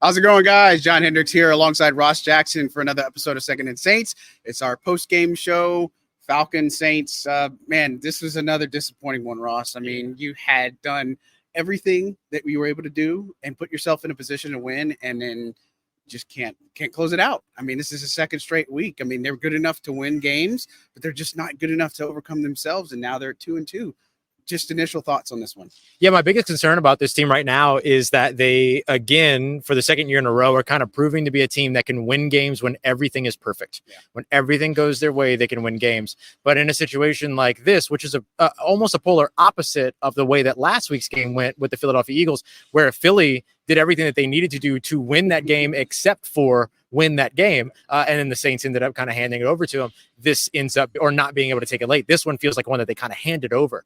How's it going, guys? John Hendricks here alongside Ross Jackson for another episode of Second and Saints. It's our post-game show, Falcons Saints. Man, this was another disappointing one, Ross. I mean, you had done everything that you were able to do and put yourself in a position to win, and then just can't close it out. I mean, this is a second straight week. I mean, they're good enough to win games, but they're just not good enough to overcome themselves, and now they're 2-2. Just initial thoughts on this one. Yeah, my biggest concern about this team right now is that they, again, for the second year in a row, are kind of proving to be a team that can win games when everything is perfect. Yeah. When everything goes their way, they can win games. But in a situation like this, which is almost a polar opposite of the way that last week's game went with the Philadelphia Eagles, where Philly did everything that they needed to do to win that game except for win that game. And then the Saints ended up kind of handing it over to them. This ends up, or not being able to take it late. This one feels like one that they kind of handed over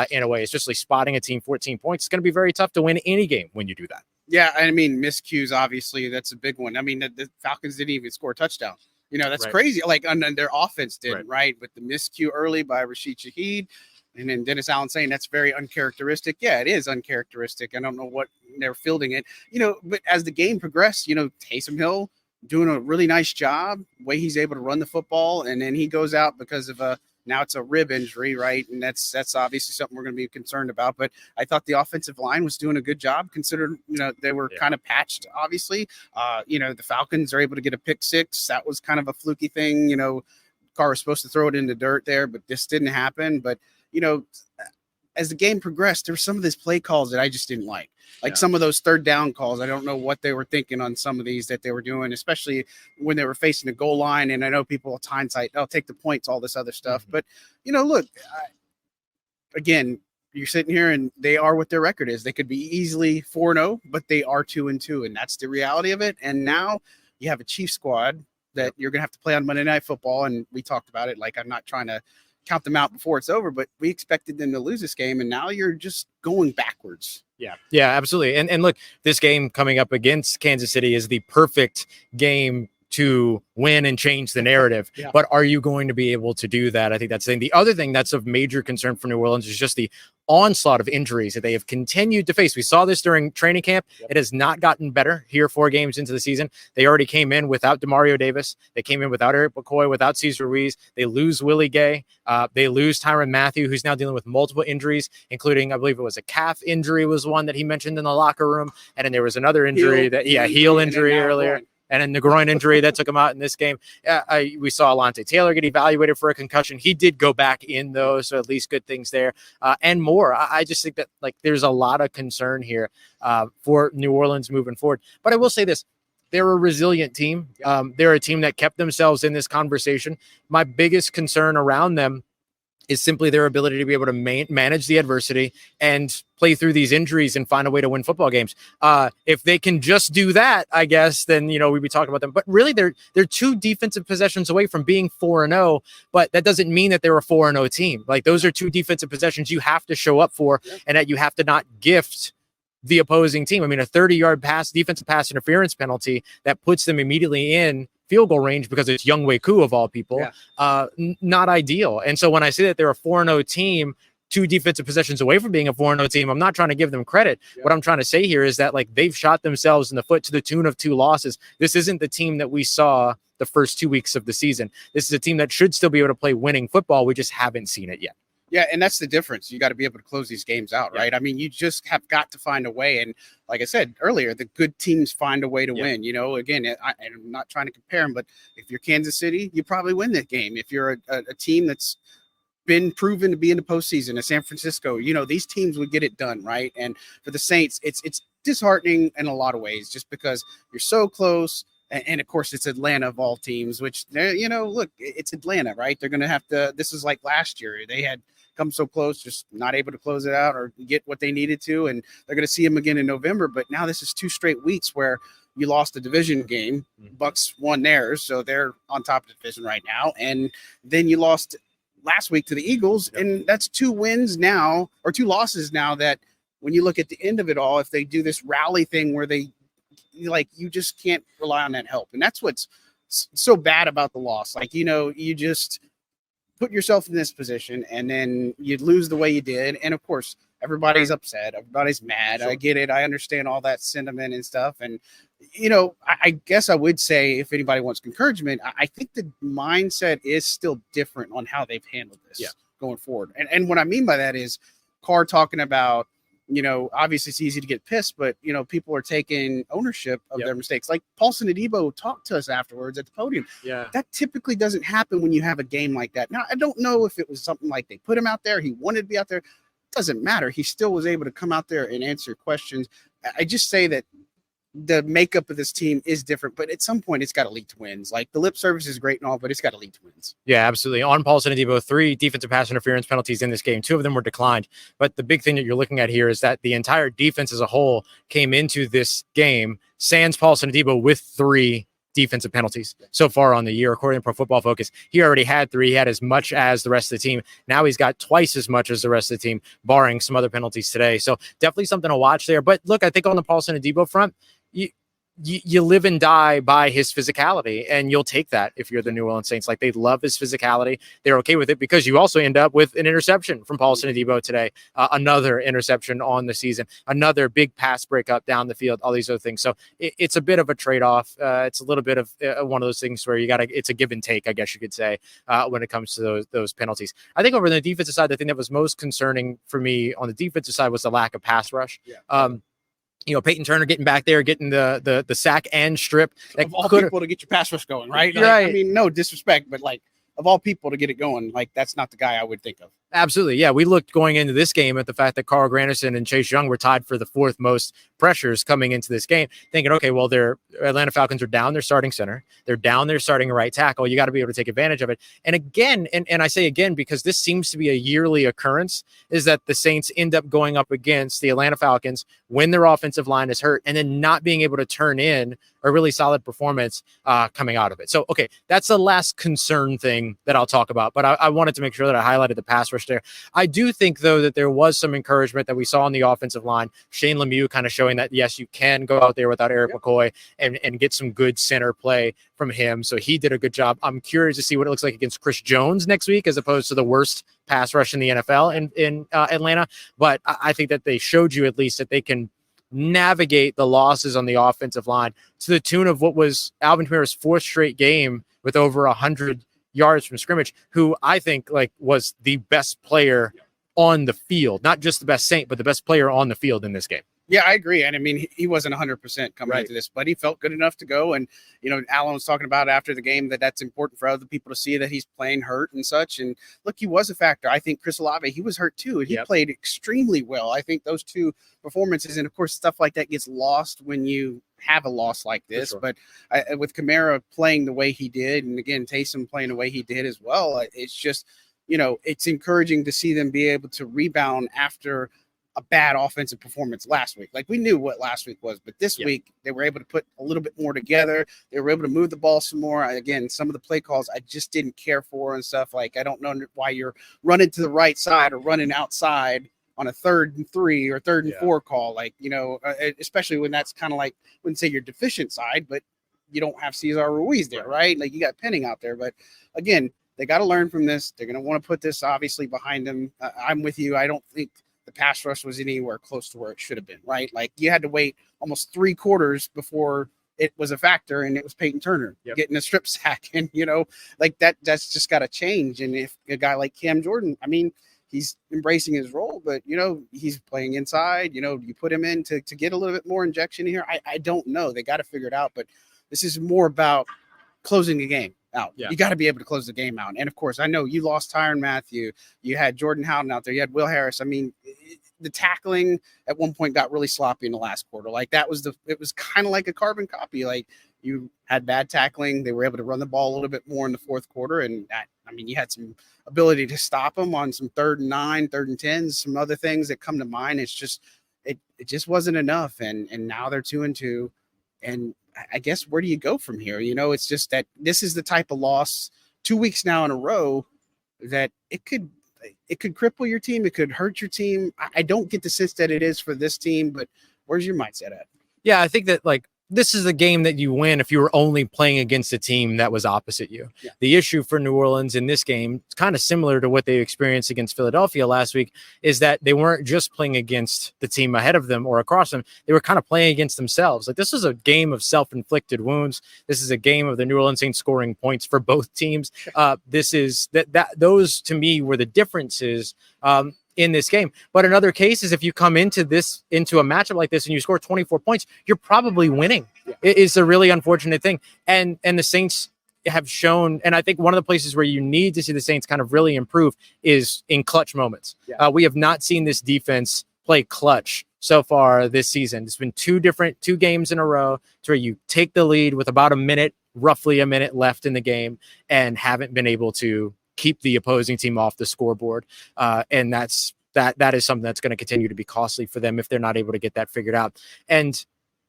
in a way, especially spotting a team 14 points. It's going to be very tough to win any game when you do that. Yeah, I mean, miscues, obviously, that's a big one. I mean, the Falcons didn't even score a touchdown. You know, that's crazy. Like, and their offense didn't, right? But the miscue early by Rashid Shaheed, and then Dennis Allen saying that's very uncharacteristic. Yeah, it is uncharacteristic. I don't know what they're fielding it. You know, but as the game progressed, you know, Taysom Hill doing a really nice job, the way he's able to run the football, and then he goes out because of now it's a rib injury, right? And that's obviously something we're going to be concerned about. But I thought the offensive line was doing a good job, considering, you know, they were kind of patched, obviously. You know, the Falcons are able to get a pick six. That was kind of a fluky thing. You know, Carr was supposed to throw it in the dirt there, but this didn't happen. But, you know, as the game progressed, there were some of these play calls that I just didn't like. Like some of those third down calls, I don't know what they were thinking on some of these that they were doing, especially when they were facing the goal line. And I know people with hindsight, I'll take the points, all this other stuff. But, you know, look, again, you're sitting here and they are what their record is. They could be easily 4-0, but they are 2-2. And that's the reality of it. And now you have a Chiefs squad that you're going to have to play on Monday Night Football. And we talked about it. Like, I'm not trying to count them out before it's over, but we expected them to lose this game, and now you're just going backwards. Yeah, absolutely. And look, this game coming up against Kansas City is the perfect game to win and change the narrative. But are you going to be able to do that? I think that's the thing. The other thing that's of major concern for New Orleans is just the onslaught of injuries that they have continued to face. We saw this during training camp. It has not gotten better here 4 games into the season. They already came in without DeMario Davis. They came in without Eric McCoy, without Cesar Ruiz. They lose Willie Gay. They lose Tyrann Mathieu, who's now dealing with multiple injuries, including, I believe it was a calf injury was one that he mentioned in the locker room. And then there was another injury heel injury earlier. And then the groin injury that took him out in this game. We saw Alontae Taylor get evaluated for a concussion. He did go back in, though, so at least good things there. And more. I just think that, like, there's a lot of concern here for New Orleans moving forward. But I will say this. They're a resilient team. They're a team that kept themselves in this conversation. My biggest concern around them is simply their ability to be able to manage the adversity and play through these injuries and find a way to win football games. If they can just do that, I guess, then, you know, we'd be talking about them. But really, they're 2 defensive possessions away from being 4-0, but that doesn't mean that they're a 4-0 team. Like, those are 2 defensive possessions you have to show up for, and that you have to not gift the opposing team. I mean, a 30-yard defensive pass interference penalty that puts them immediately in field goal range because it's Younghoe Koo of all people, not ideal. And so when I say that they're a 4-0 team, 2 defensive possessions away from being a 4-0 team, I'm not trying to give them credit. What I'm trying to say here is that, like, they've shot themselves in the foot to the tune of 2 losses. This isn't the team that we saw the first 2 weeks of the season. This is a team that should still be able to play winning football. We just haven't seen it yet. Yeah, and that's the difference. You got to be able to close these games out, right? I mean, you just have got to find a way. And like I said earlier, the good teams find a way to win. You know, again, I'm not trying to compare them, but if you're Kansas City, you probably win that game. If you're a team that's been proven to be in the postseason, a San Francisco, you know, these teams would get it done, right? And for the Saints, it's disheartening in a lot of ways just because you're so close. And of course, it's Atlanta of all teams, which, you know, look, it's Atlanta, right? They're going to have to, this is like last year. They had come so close, just not able to close it out or get what they needed to. And they're going to see them again in November. But now this is 2 straight weeks where you lost a division game. Bucks won theirs, so they're on top of the division right now. And then you lost last week to the Eagles. And that's 2 wins now, or 2 losses now, that when you look at the end of it all, if they do this rally thing where they, like, you just can't rely on that help. And that's what's so bad about the loss. Like, you know, you just put yourself in this position and then you lose the way you did. And of course, everybody's upset. Everybody's mad. I get it. I understand all that sentiment and stuff. And I guess I would say if anybody wants encouragement, I think the mindset is still different on how they've handled this going forward. And what I mean by that is Carr talking about, obviously it's easy to get pissed, but, people are taking ownership of their mistakes. Like Paulson Adebo talked to us afterwards at the podium. Yeah. That typically doesn't happen when you have a game like that. Now, I don't know if it was something like they put him out there. He wanted to be out there. It doesn't matter. He still was able to come out there and answer questions. I just say that the makeup of this team is different, but at some point it's got to lead to wins. Like the lip service is great and all, but it's got to lead to wins. Yeah, absolutely. On Paulson Adebo, 3 defensive pass interference penalties in this game. 2 of them were declined. But the big thing that you're looking at here is that the entire defense as a whole came into this game sans Paulson Adebo with 3 defensive penalties so far on the year, according to Pro Football Focus. He already had 3. He had as much as the rest of the team. Now he's got twice as much as the rest of the team, barring some other penalties today. So definitely something to watch there. But look, I think on the Paulson Adebo front, you live and die by his physicality, and you'll take that if you're the New Orleans Saints. Like, they love his physicality. They're okay with it because you also end up with an interception from Paulson Adebo today, another interception on the season, another big pass breakup down the field, all these other things. So it's a bit of a trade-off. It's a little bit of one of those things where it's a give and take, I guess you could say, when it comes to those penalties. I think over the defensive side, the thing that was most concerning for me on the defensive side was the lack of pass rush. Peyton Turner getting back there, getting the sack and strip. Of all people to get your pass rush going, right? Right. I mean, no disrespect, but like of all people to get it going, like that's not the guy I would think of. Absolutely. Yeah. We looked going into this game at the fact that Carl Granderson and Chase Young were tied for the 4th most pressures coming into this game, thinking, okay, well, their Atlanta Falcons are down their starting center. They're down their starting right tackle. You got to be able to take advantage of it. And again, and I say again, because this seems to be a yearly occurrence, is that the Saints end up going up against the Atlanta Falcons when their offensive line is hurt and then not being able to turn in a really solid performance coming out of it. So, okay, that's the last concern thing that I'll talk about, but I wanted to make sure that I highlighted the pass rush there. I do think, though, that there was some encouragement that we saw on the offensive line. Shane Lemieux kind of showing that, yes, you can go out there without Eric McCoy and get some good center play from him. So he did a good job. I'm curious to see what it looks like against Chris Jones next week, as opposed to the worst pass rush in the NFL in Atlanta. But I think that they showed you at least that they can navigate the losses on the offensive line to the tune of what was Alvin Kamara's 4th straight game with over 100 yards from scrimmage, who I think was the best player on the field, not just the best Saint, but the best player on the field in this game. Yeah, I agree. And I mean, he wasn't 100% coming into this, but he felt good enough to go. And, Alan was talking about after the game that's important for other people to see that he's playing hurt and such. And look, he was a factor. I think Chris Olave, he was hurt too. And he played extremely well. I think those 2 performances, and of course, stuff like that gets lost when you have a loss like this. Sure. But with Kamara playing the way he did, and again, Taysom playing the way he did as well, it's just, it's encouraging to see them be able to rebound after a bad offensive performance last week. Like, we knew what last week was, but this week they were able to put a little bit more together. They were able to move the ball some more. Again, some of the play calls I just didn't care for and stuff. Like, I don't know why you're running to the right side or running outside on a 3rd and 3 or 3rd and 4 call. Like, especially when that's kind of like, I wouldn't say your deficient side, but you don't have Cesar Ruiz there, right? Like, you got Penning out there. But again, they got to learn from this. They're going to want to put this obviously behind them. I'm with you. I don't think the pass rush was anywhere close to where it should have been, right? Like, you had to wait almost 3 quarters before it was a factor, and it was Peyton Turner getting a strip sack. And, that's just got to change. And if a guy like Cam Jordan, I mean, he's embracing his role, but, he's playing inside, you put him in to get a little bit more injection here. I don't know. They got to figure it out, but this is more about closing the game out. You got to be able to close the game out. And of course, I know you lost Tyrann Mathieu. You had Jordan Howden out there. You had Will Harris. I mean, the tackling at one point got really sloppy in the last quarter. Like, it was kind of like a carbon copy. Like, you had bad tackling. They were able to run the ball a little bit more in the 4th quarter. And you had some ability to stop them on some 3rd and 9, 3rd and 10s, some other things that come to mind. It's just, it just wasn't enough. And now they're 2-2. And I guess, where do you go from here? It's just that this is the type of loss 2 weeks now in a row that it could cripple your team. It could hurt your team. I don't get the sense that it is for this team, but where's your mindset at? Yeah, I think that, this is a game that you win if you were only playing against a team that was opposite you. Yeah. The issue for New Orleans in this game, it's kind of similar to what they experienced against Philadelphia last week, is that they weren't just playing against the team ahead of them or across them. They were kind of playing against themselves. Like, this is a game of self-inflicted wounds. This is a game of the New Orleans Saints scoring points for both teams. This is those to me were the differences in this game. But in other cases, if you come into a matchup like this and you score 24 points, you're probably winning. Yeah. It's a really unfortunate thing. And the Saints have shown, and I think one of the places where you need to see the Saints kind of really improve is in clutch moments. Yeah. We have not seen this defense play clutch so far this season. It's been two games in a row to where you take the lead with about roughly a minute left in the game, and haven't been able to keep the opposing team off the scoreboard. And that is something that's going to continue to be costly for them if they're not able to get that figured out.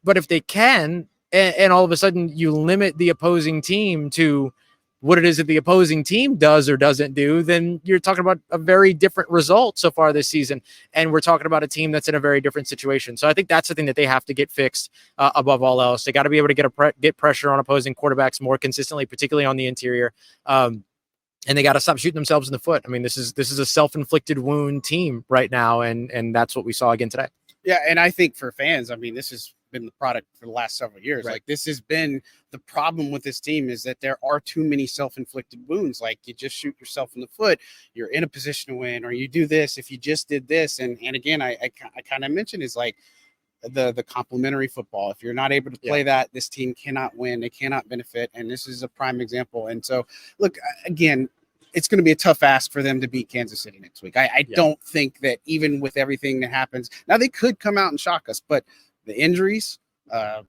But if they can, and all of a sudden you limit the opposing team to what it is that the opposing team does or doesn't do, then you're talking about a very different result so far this season. And we're talking about a team that's in a very different situation. So I think that's the thing that they have to get fixed above all else. They got to be able to get pressure on opposing quarterbacks more consistently, particularly on the interior. And they got to stop shooting themselves in the foot. I mean, this is a self-inflicted wound team right now, and that's what we saw again today. Yeah, and I think for fans, I mean, this has been the product for the last several years. Right. Like, this has been the problem with this team, is that there are too many self-inflicted wounds. Like, you just shoot yourself in the foot, you're in a position to win, or you do this if you just did this. And again, I kind of mentioned is like the complementary football. If you're not able to play that, this team cannot win. They cannot benefit. And this is a prime example. And so, look, again, it's going to be a tough ask for them to beat Kansas City next week. I don't think that, even with everything that happens, now they could come out and shock us, but the injuries,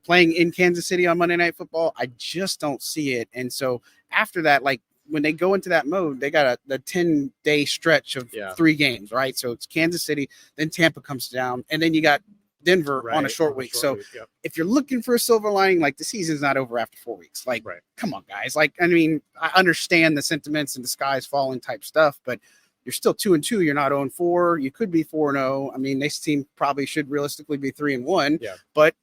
playing in Kansas City on Monday Night Football, I just don't see it. And so after that, like, when they go into that mode, they got the 10-day stretch of 3 games, right? So it's Kansas City, then Tampa comes down, and then you got Denver on a short week. So if you're looking for a silver lining, like, the season's not over after 4 weeks. Like, come on, guys. Like, I mean, I understand the sentiments and the sky's falling type stuff, but you're still 2-2. You're not 0-4. You could be 4-0. I mean, this team probably should realistically be 3-1, but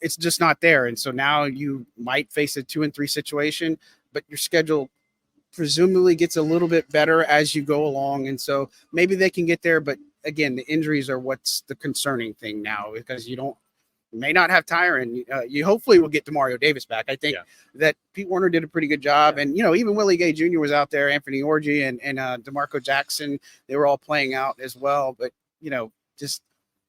it's just not there. And so now you might face a 2-3 situation, but your schedule presumably gets a little bit better as you go along. And so maybe they can get there, but again, the injuries are what's the concerning thing now, because you may not have Tyron. You hopefully will get Demario Davis back. I think that Pete Warner did a pretty good job. And, even Willie Gay Jr. was out there, Anthony Orgy and DeMarco Jackson, they were all playing out as well. But, just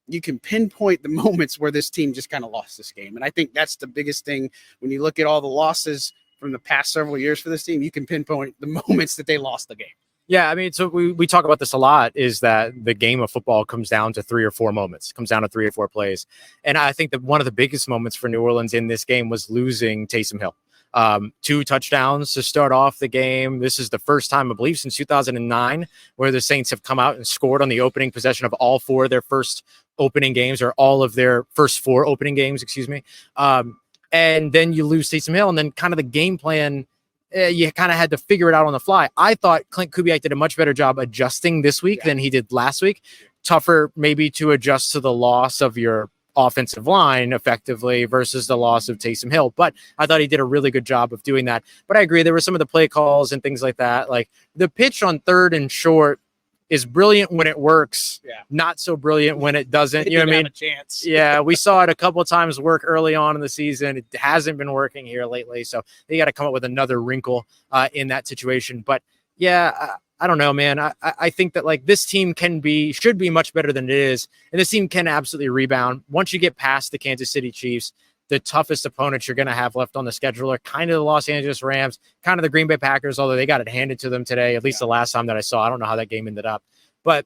you can pinpoint the moments where this team just kind of lost this game. And I think that's the biggest thing. When you look at all the losses from the past several years for this team, you can pinpoint the moments that they lost the game. Yeah, I mean, so we talk about this a lot, is that the game of football comes down to 3 or 4 moments, comes down to 3 or 4 plays. And I think that one of the biggest moments for New Orleans in this game was losing Taysom Hill. 2 touchdowns to start off the game. This is the first time, I believe, since 2009 where the Saints have come out and scored on the opening possession of all 4 of their first opening games, or all of their first 4 opening games, excuse me. And then you lose Taysom Hill, and then kind of the game plan, you kind of had to figure it out on the fly. I thought Clint Kubiak did a much better job adjusting this week than he did last week. Tougher maybe to adjust to the loss of your offensive line effectively versus the loss of Taysom Hill. But I thought he did a really good job of doing that. But I agree, there were some of the play calls and things like that. Like, the pitch on 3rd and short is brilliant when it works, not so brilliant when it doesn't. You know what I mean? Yeah, we saw it a couple of times work early on in the season. It hasn't been working here lately, so they got to come up with another wrinkle in that situation. But yeah, I don't know, man. I think that, like, this team should be much better than it is, and this team can absolutely rebound. Once you get past the Kansas City Chiefs, the toughest opponents you're going to have left on the schedule are kind of the Los Angeles Rams, kind of the Green Bay Packers, although they got it handed to them today, at least the last time that I saw. I don't know how that game ended up. But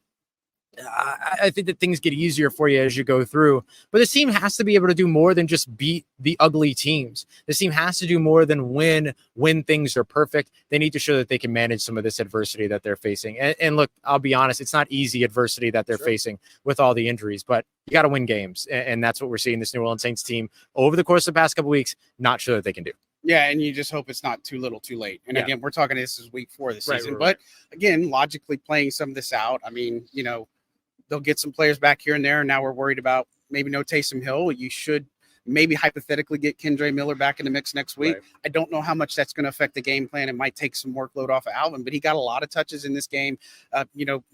I think that things get easier for you as you go through. But this team has to be able to do more than just beat the ugly teams. This team has to do more than win when things are perfect. They need to show that they can manage some of this adversity that they're facing. And look, I'll be honest, it's not easy adversity that they're facing with all the injuries, but you got to win games. And that's what we're seeing this New Orleans Saints team over the course of the past couple of weeks not sure that they can do. Yeah, and you just hope it's not too little too late. And again, we're talking, this is week 4 of the season. But again, logically playing some of this out, I mean, they'll get some players back here and there. And now we're worried about maybe no Taysom Hill. You should maybe hypothetically get Kendre Miller back in the mix next week. Right. I don't know how much that's going to affect the game plan. It might take some workload off of Alvin, but he got a lot of touches in this game.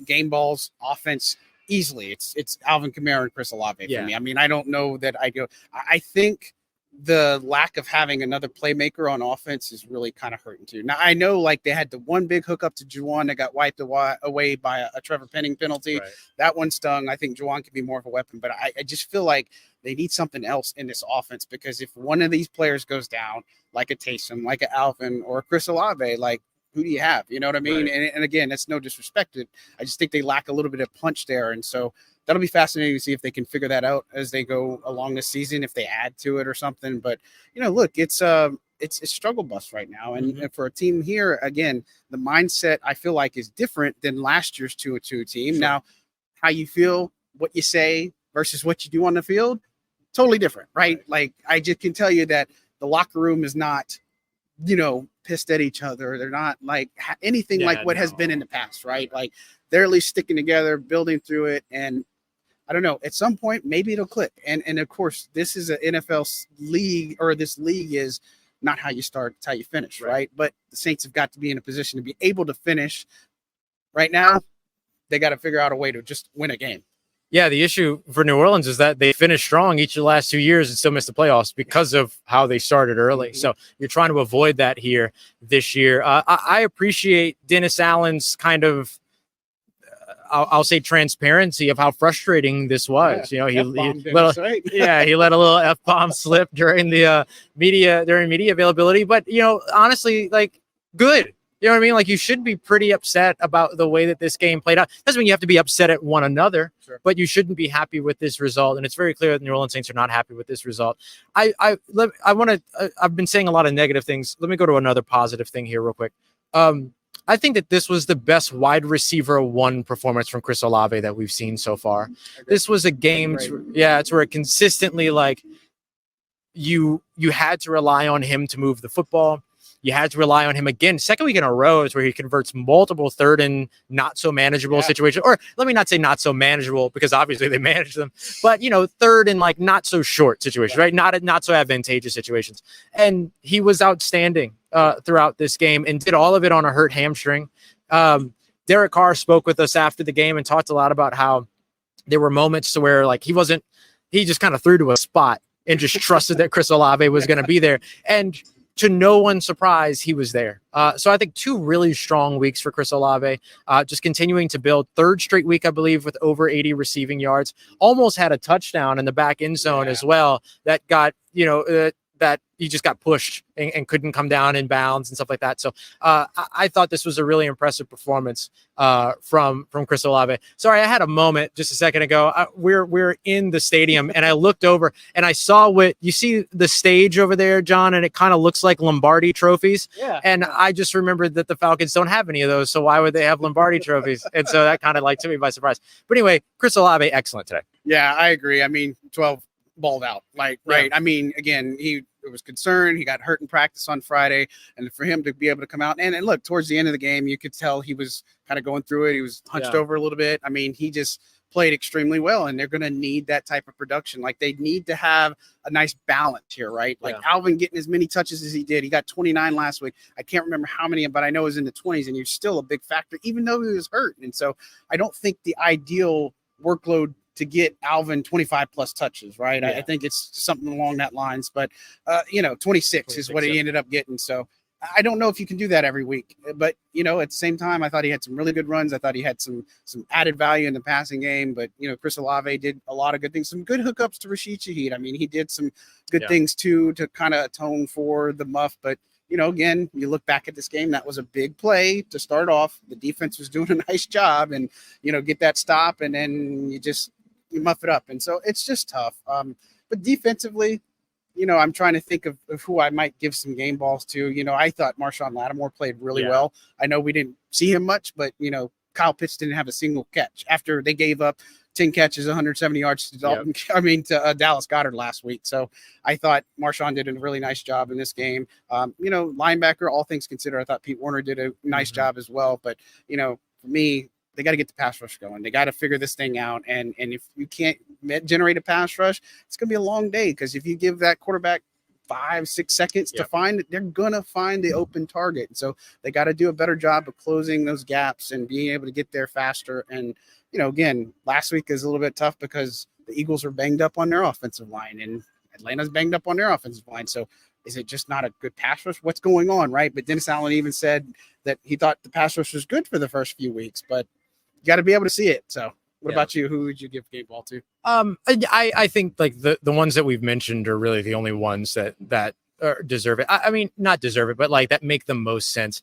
Game balls, offense, easily. It's Alvin Kamara and Chris Olave for me. I mean, I don't know that I think the lack of having another playmaker on offense is really kind of hurting too. Now, I know like they had the one big hookup to Juwan that got wiped away by a Trevor Penning penalty. Right. That one stung. I think Juwan could be more of a weapon, but I just feel like they need something else in this offense, because if one of these players goes down, like a Taysom, like a Alvin, or a Chris Olave, like, who do you have? You know what I mean? Right. And again, that's no disrespect. I just think they lack a little bit of punch there. And so that'll be fascinating to see if they can figure that out as they go along the season, if they add to it or something. But, look, it's struggle bus right now. And for a team here, again, the mindset I feel like is different than last year's 2-2 team. Sure. Now, how you feel, what you say versus what you do on the field, totally different, right? Like, I just can tell you that the locker room is not, pissed at each other. They're not like anything like what has been in the past, right? Like, they're at least sticking together, building through it. And I don't know, at some point, maybe it'll click. And of course, this is an NFL league, or this league is not how you start, it's how you finish, right? But the Saints have got to be in a position to be able to finish. Right now, they got to figure out a way to just win a game. Yeah, the issue for New Orleans is that they finished strong each of the last 2 years and still missed the playoffs because of how they started early. So you're trying to avoid that here this year. I appreciate Dennis Allen's kind of, I'll say, transparency of how frustrating this was. He let a little F-bomb slip during the media availability. But honestly, like, good. You know what I mean? Like, you should be pretty upset about the way that this game played out. Doesn't mean you have to be upset at one another, but you shouldn't be happy with this result. And it's very clear that the New Orleans Saints are not happy with this result. I've been saying a lot of negative things. Let me go to another positive thing here real quick. I think that this was the best wide receiver one performance from Chris Olave that we've seen so far. This was a game, it's where it consistently, like, you had to rely on him to move the football. You had to rely on him again. Second week in a row is where he converts multiple third and not so manageable situations. Or let me not say not so manageable, because obviously they manage them, but third and like not so short situations, right? Not so advantageous situations. And he was outstanding throughout this game and did all of it on a hurt hamstring. Derek Carr spoke with us after the game and talked a lot about how there were moments to where, like, he just kind of threw to a spot and just trusted that Chris Olave was going to be there. And to no one's surprise, he was there. So I think 2 really strong weeks for Chris Olave, just continuing to build. Third straight week, I believe, with over 80 receiving yards. Almost had a touchdown in the back end zone as well. That got, that he just got pushed and couldn't come down in bounds and stuff like that. So I thought this was a really impressive performance from Chris Olave. Sorry, I had a moment just a second ago. We're in the stadium and I looked over and I saw you see the stage over there, John, and it kind of looks like Lombardi trophies. Yeah. And I just remembered that the Falcons don't have any of those. So why would they have Lombardi trophies? And so that kind of like took me by surprise. But anyway, Chris Olave, excellent today. Yeah, I agree. I mean, 12 balled out, right? I mean, again, he was concerned. He got hurt in practice on Friday, and for him to be able to come out and look towards the end of the game, you could tell he was kind of going through it. He was hunched over a little bit. I mean, he just played extremely well, and they're going to need that type of production. Like, they need to have a nice balance here, right? Like Alvin getting as many touches as he did. He got 29 last week. I can't remember how many, but I know it was in the 20s, and he's still a big factor, even though he was hurt. And so I don't think the ideal workload to get Alvin 25 plus touches, right? I think it's something along that lines, but 26 is what he ended up getting. So I don't know if you can do that every week, but at the same time, I thought he had some really good runs. I thought he had some added value in the passing game, but Chris Olave did a lot of good things, some good hookups to Rashid Shaheed. I mean, he did some good things too, to kind of atone for the muff, but again, you look back at this game, that was a big play to start off. The defense was doing a nice job and, get that stop, and then you muff it up. And so it's just tough. But defensively, I'm trying to think of who I might give some game balls to. I thought Marshawn Lattimore played really well. I know we didn't see him much, but, Kyle Pitts didn't have a single catch after they gave up 10 catches, 170 yards to Dallas Goedert last week. So I thought Marshawn did a really nice job in this game. Linebacker, all things considered, I thought Pete Werner did a nice job as well. But, for me, they got to get the pass rush going. They got to figure this thing out. And if you can't generate a pass rush, it's going to be a long day, because if you give that quarterback 5-6 seconds to find it, they're going to find the open target. And so they got to do a better job of closing those gaps and being able to get there faster. And, again, last week is a little bit tough because the Eagles are banged up on their offensive line and Atlanta's banged up on their offensive line. So is it just not a good pass rush? What's going on, right? But Dennis Allen even said that he thought the pass rush was good for the first few weeks, but you got to be able to see it. So what about you? Who would you give game ball to? I think like the ones that we've mentioned are really the only ones that deserve it. I mean, not deserve it, but like that make the most sense.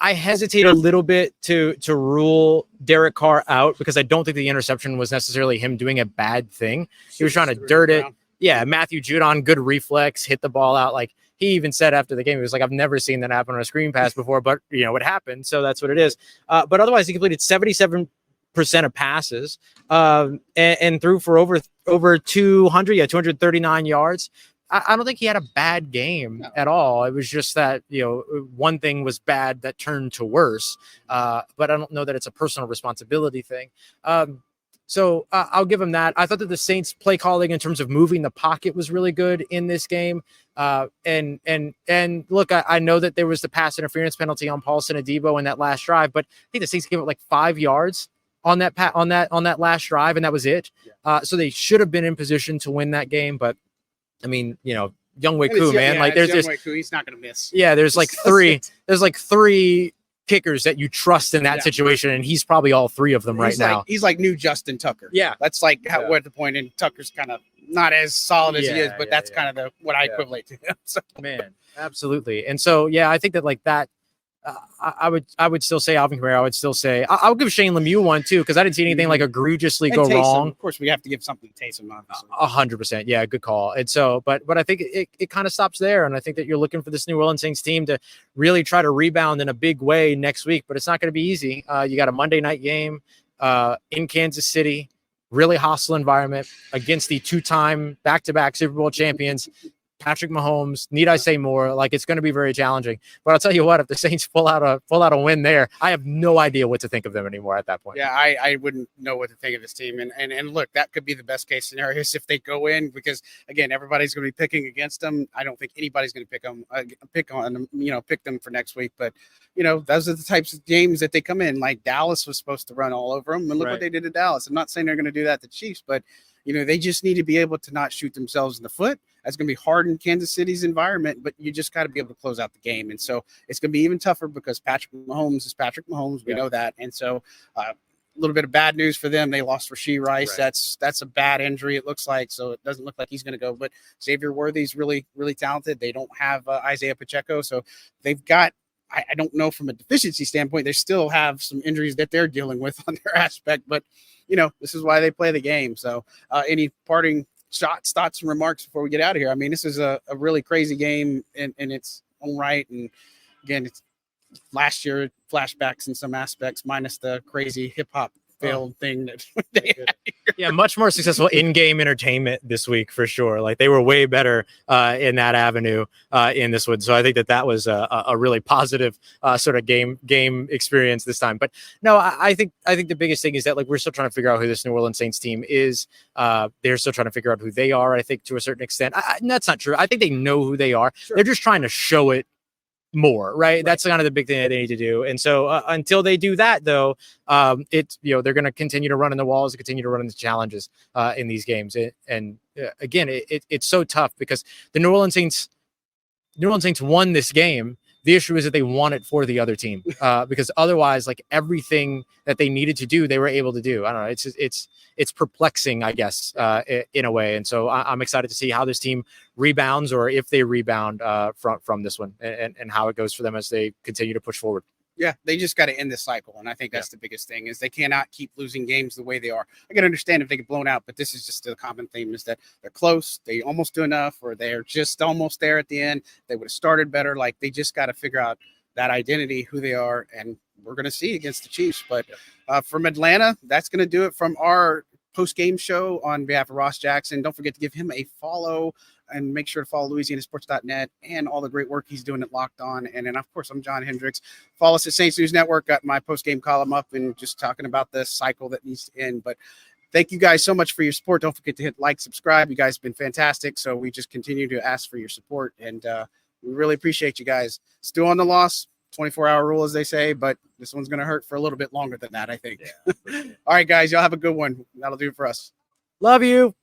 I hesitate a little bit to rule Derek Carr out, because I don't think the interception was necessarily him doing a bad thing. He was trying to dirt it. Yeah, Matthew Judon, good reflex, hit the ball out. Like he even said after the game, he was like, I've never seen that happen on a screen pass before, but it happened. So that's what it is. But otherwise, he completed 77% of passes and threw for over 239 yards. I don't think he had a bad game at all. It was just that, one thing was bad that turned to worse. But I don't know that it's a personal responsibility thing. So I'll give him that. I thought that the Saints play calling in terms of moving the pocket was really good in this game. And look, I know that there was the pass interference penalty on Paulson Adebo in that last drive, but I think the Saints gave it like 5 yards on that last drive, and that was it. So they should have been in position to win that game. But I mean, Younghoe Koo, man, like there's he's not going to miss. Yeah, there's like three kickers that you trust in that situation, and he's probably all three of them now. He's like new Justin Tucker. Yeah, that's like we're at the point, and Tucker's kind of not as solid as he is, but that's kind of what I equivalent to him. So. Man, absolutely. And so I think that like that. I would still say Alvin Kamara. I would still say I'll give Shane Lemieux one too, because I didn't see anything like egregiously go wrong. Of course, we have to give something to Taysom, obviously. 100%. Yeah, good call. And so, but I think it kind of stops there. And I think that you're looking for this New Orleans Saints team to really try to rebound in a big way next week. But it's not going to be easy. You got a Monday night game in Kansas City, really hostile environment against the two-time back-to-back Super Bowl champions. Patrick Mahomes, need I say more? Like, it's going to be very challenging. But I'll tell you what, if the Saints pull out a win there, I have no idea what to think of them anymore at that point. Yeah, I wouldn't know what to think of this team. And look, that could be the best case scenario if they go in, because again, everybody's going to be picking against them. I don't think anybody's going to pick them for next week. But those are the types of games that they come in. Like Dallas was supposed to run all over them, and look what they did to Dallas. I'm not saying they're going to do that to Chiefs, but they just need to be able to not shoot themselves in the foot. That's going to be hard in Kansas City's environment, but you just got to be able to close out the game. And so it's going to be even tougher because Patrick Mahomes is Patrick Mahomes. We know that. And so a little bit of bad news for them. They lost Rashee Rice. Right. That's a bad injury, it looks like. So it doesn't look like he's going to go. But Xavier Worthy's really, really talented. They don't have Isaiah Pacheco. So they've got, I don't know, from a deficiency standpoint, they still have some injuries that they're dealing with on their aspect. But, this is why they play the game. So any parting shots, thoughts, and remarks before we get out of here? I mean, this is a really crazy game in its own right. And again, it's last year flashbacks in some aspects, minus the crazy hip hop failed thing that they had here. Yeah, much more successful in-game entertainment this week for sure. Like they were way better in that avenue in this one. So I think that was a really positive sort of game experience this time. But no, I think the biggest thing is that like we're still trying to figure out who this New Orleans Saints team is. They're still trying to figure out who they are. I think to a certain extent, and that's not true. I think they know who they are. Sure. They're just trying to show it more, right? That's kind of the big thing that they need to do. And so until they do that, though, it's they're going to continue to run in the walls, continue to run into challenges in these games. And again, it's so tough because the New Orleans Saints won this game. The issue is that they won it for the other team because otherwise, like everything that they needed to do, they were able to do. I don't know. It's perplexing, I guess, in a way. And so I'm excited to see how this team rebounds, or if they rebound from this one, and how it goes for them as they continue to push forward. Yeah, they just got to end this cycle. And I think that's the biggest thing, is they cannot keep losing games the way they are. I can understand if they get blown out, but this is just the common theme, is that they're close, they almost do enough, or they're just almost there at the end. They would have started better. Like they just got to figure out that identity, who they are, and we're going to see against the Chiefs. But from Atlanta, that's going to do it from our post-game show on behalf of Ross Jackson. Don't forget to give him a follow and make sure to follow LouisianaSports.net and all the great work he's doing at Locked On. And then, of course, I'm John Hendricks. Follow us at Saints News Network. Got my post-game column up and just talking about the cycle that needs to end. But thank you guys so much for your support. Don't forget to hit like, subscribe. You guys have been fantastic. So we just continue to ask for your support. And we really appreciate you guys. Still on the loss, 24-hour rule, as they say. But this one's going to hurt for a little bit longer than that, I think. Yeah, sure. All right, guys. Y'all have a good one. That'll do it for us. Love you.